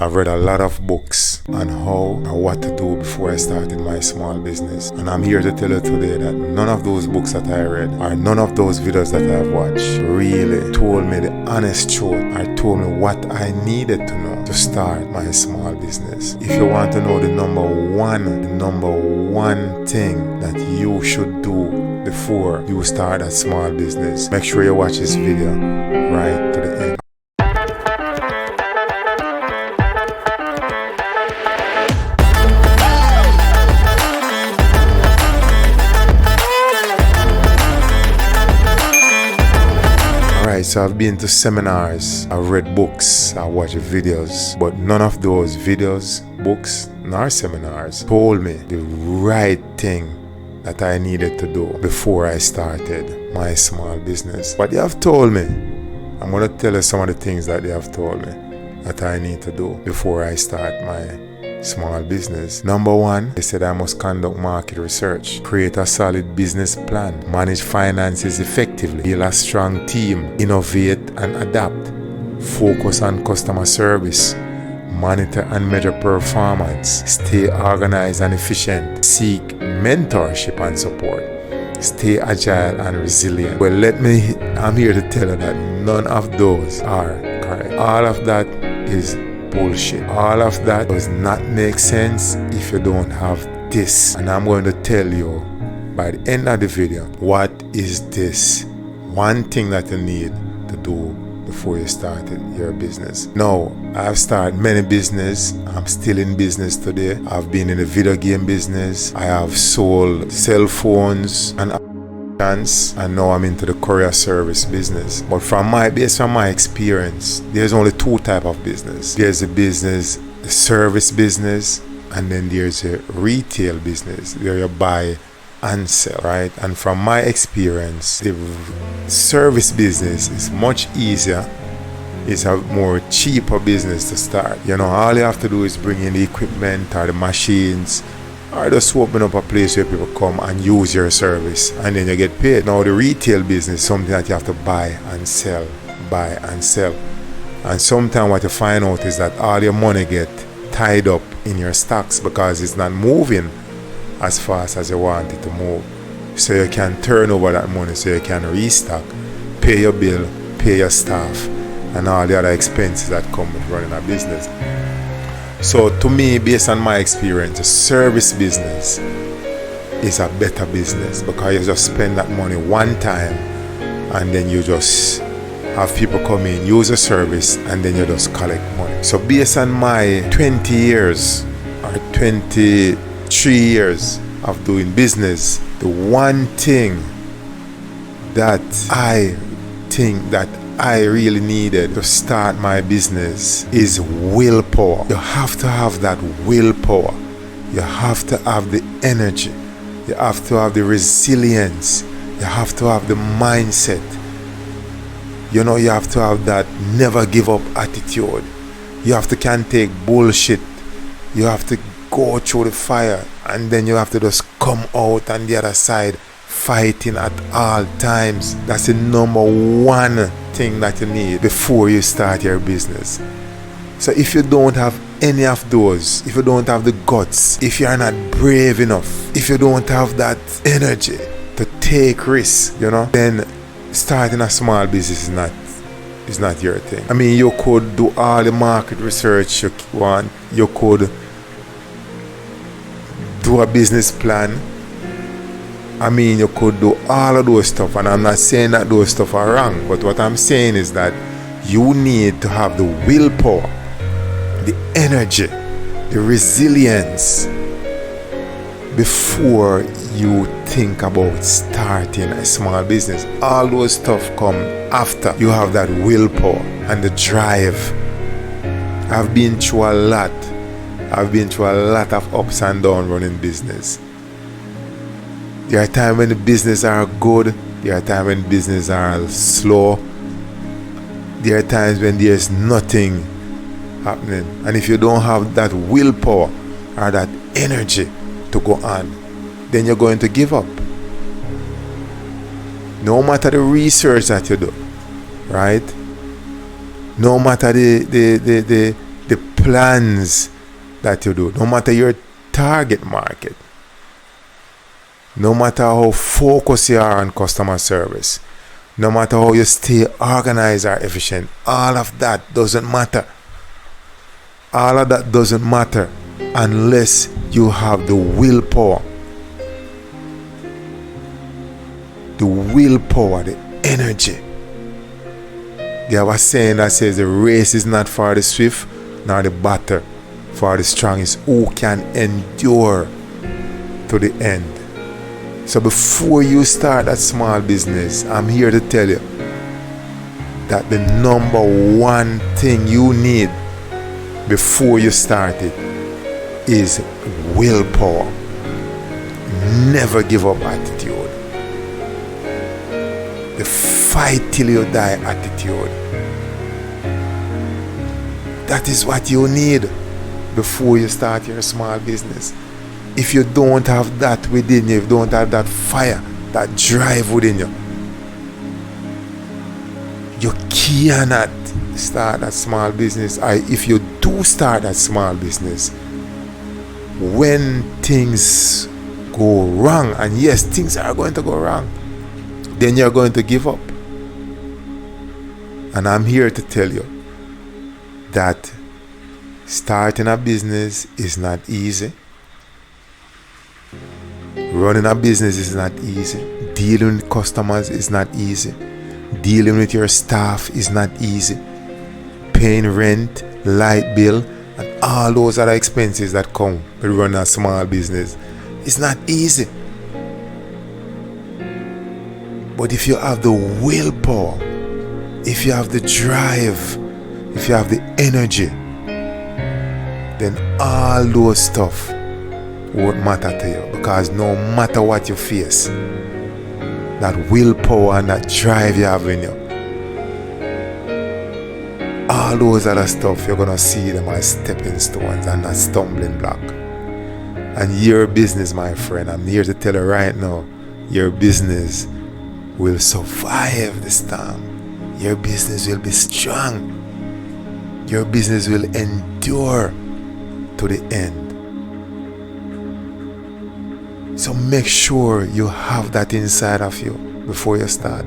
I've read a lot of books on how or what to do before I started my small business. And I'm here to tell you today that none of those books that I read or none of those videos that I've watched really told me the honest truth or told me what I needed to know to start my small business. If you want to know the number one thing that you should do before you start a small business, make sure you watch this video right to the end. So I've been to seminars, I've read books, I watched videos, but none of those videos, books, nor seminars told me the right thing that I needed to do before I started my small business. But they have told me, I'm going to tell you some of the things that they have told me that I need to do before I start my small business. Number one, they said I must conduct market research, create a solid business plan, manage finances effectively, build a strong team, innovate and adapt, focus on customer service, monitor and measure performance, stay organized and efficient, seek mentorship and support, stay agile and resilient. Well, I'm here to tell you that none of those are correct. All of that is bullshit. All of that does not make sense if you don't have this. And I'm going to tell you by the end of the video, what is this one thing that you need to do before you start your business. Now, I've started many business. I'm still in business today. I've been in the video game business. I have sold cell phones and now I'm into the courier service business. But based on my experience, there's only two types of business. There's the service business, and then there's a retail business where you buy and sell, right? And from my experience, the service business is much easier. It's a more cheaper business to start. All you have to do is bring in the equipment or the machines, or just open up a place where people come and use your service and then you get paid. Now the retail business is something that you have to buy and sell. And sometimes what you find out is that all your money get tied up in your stocks because it's not moving as fast as you want it to move. So you can turn over that money so you can restock, pay your bill, pay your staff, and all the other expenses that come with running a business. So to me, based on my experience, the service business is a better business because you just spend that money one time and then you just have people come in, use a service, and then you just collect money. So based on my 20 years or 23 years of doing business, the one thing that I think that I really needed to start my business is willpower. You have to have that willpower. You have to have the energy. You have to have the resilience. You have to have the mindset. You have to have that never give up attitude. You have to can't take bullshit. You have to go through the fire and then you have to just come out on the other side fighting at all times. That's the number one thing that you need before you start your business. So if you don't have any of those, if you don't have the guts, if you are not brave enough, if you don't have that energy to take risks, then starting a small business is not your thing. I mean, you could do all the market research you want, you could do a business plan. I mean, you could do all of those stuff, and I'm not saying that those stuff are wrong, but what I'm saying is that you need to have the willpower, the energy, the resilience before you think about starting a small business. All those stuff come after you have that willpower and the drive. I've been through a lot. I've been through a lot of ups and downs running business. There are times when the business are good. There are times when business are slow. There are times when there's nothing happening. And if you don't have that willpower or that energy to go on, then you're going to give up. No matter the research that you do, right? No matter the plans that you do, no matter your target market, no matter how focused you are on customer service, no matter how you stay organized or efficient, all of that doesn't matter. All of that doesn't matter unless you have the willpower. The willpower, the energy. They have a saying that says the race is not for the swift, nor the battle for the strongest, who can endure to the end. So before you start that small business, I'm here to tell you that the number one thing you need before you start it is willpower. Never give up attitude. The fight till you die attitude. That is what you need before you start your small business. If you don't have that within you, if you don't have that fire, that drive within you, you cannot start that small business. If you do start that small business, when things go wrong, and yes, things are going to go wrong, then you're going to give up. And I'm here to tell you that starting a business is not easy. Running a business is not easy. Dealing with customers is not easy. Dealing with your staff is not easy. Paying rent, light bill, and all those other expenses that come with running a small business is not easy. But if you have the willpower, if you have the drive, if you have the energy, then all those stuff won't matter to you, because no matter what you face, that willpower and that drive you have in you, all those other stuff, you're gonna see them as stepping stones and a stumbling block. And your business, my friend, I'm here to tell you right now, your business will survive the storm. Your business will be strong. Your business will endure to the end. So make sure you have that inside of you before you start.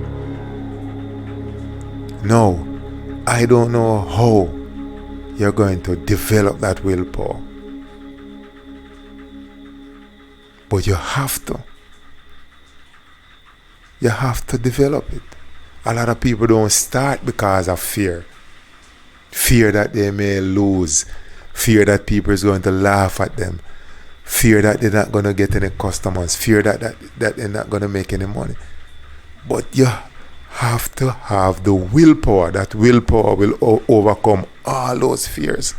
No, I don't know how you're going to develop that willpower, but you have to. You have to develop it. A lot of people don't start because of fear. Fear that they may lose. Fear that people is going to laugh at them. Fear that they're not going to get any customers. Fear that they're not going to make any money. But you have to have the willpower. That willpower will overcome all those fears.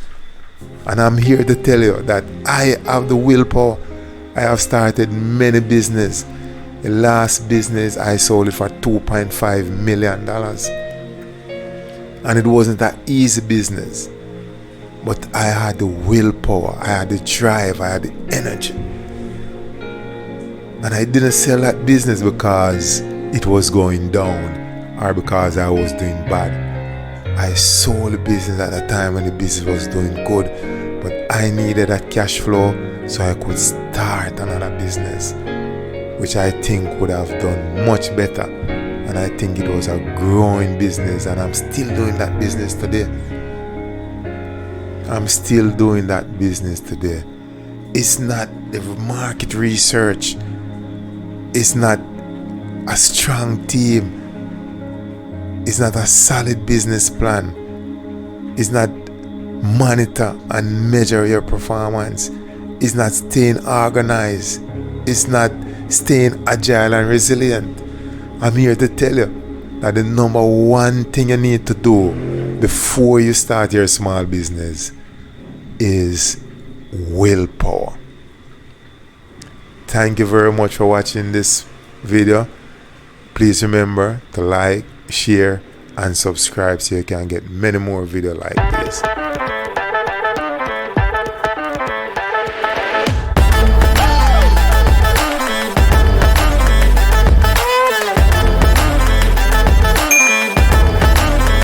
And I'm here to tell you that I have the willpower. I have started many businesses. The last business I sold it for $2.5 million. And it wasn't an easy business. But I had the willpower, I had the drive, I had the energy. And I didn't sell that business because it was going down or because I was doing bad. I sold the business at a time when the business was doing good. But I needed that cash flow so I could start another business, which I think would have done much better. And I think it was a growing business, and I'm still doing that business today. I'm still doing that business today. It's not the market research. It's not a strong team. It's not a solid business plan. It's not monitor and measure your performance. It's not staying organized. It's not staying agile and resilient. I'm here to tell you that the number one thing you need to do before you start your small business is willpower. Thank you very much for watching this video. Please remember to like, share, and subscribe so you can get many more videos like this.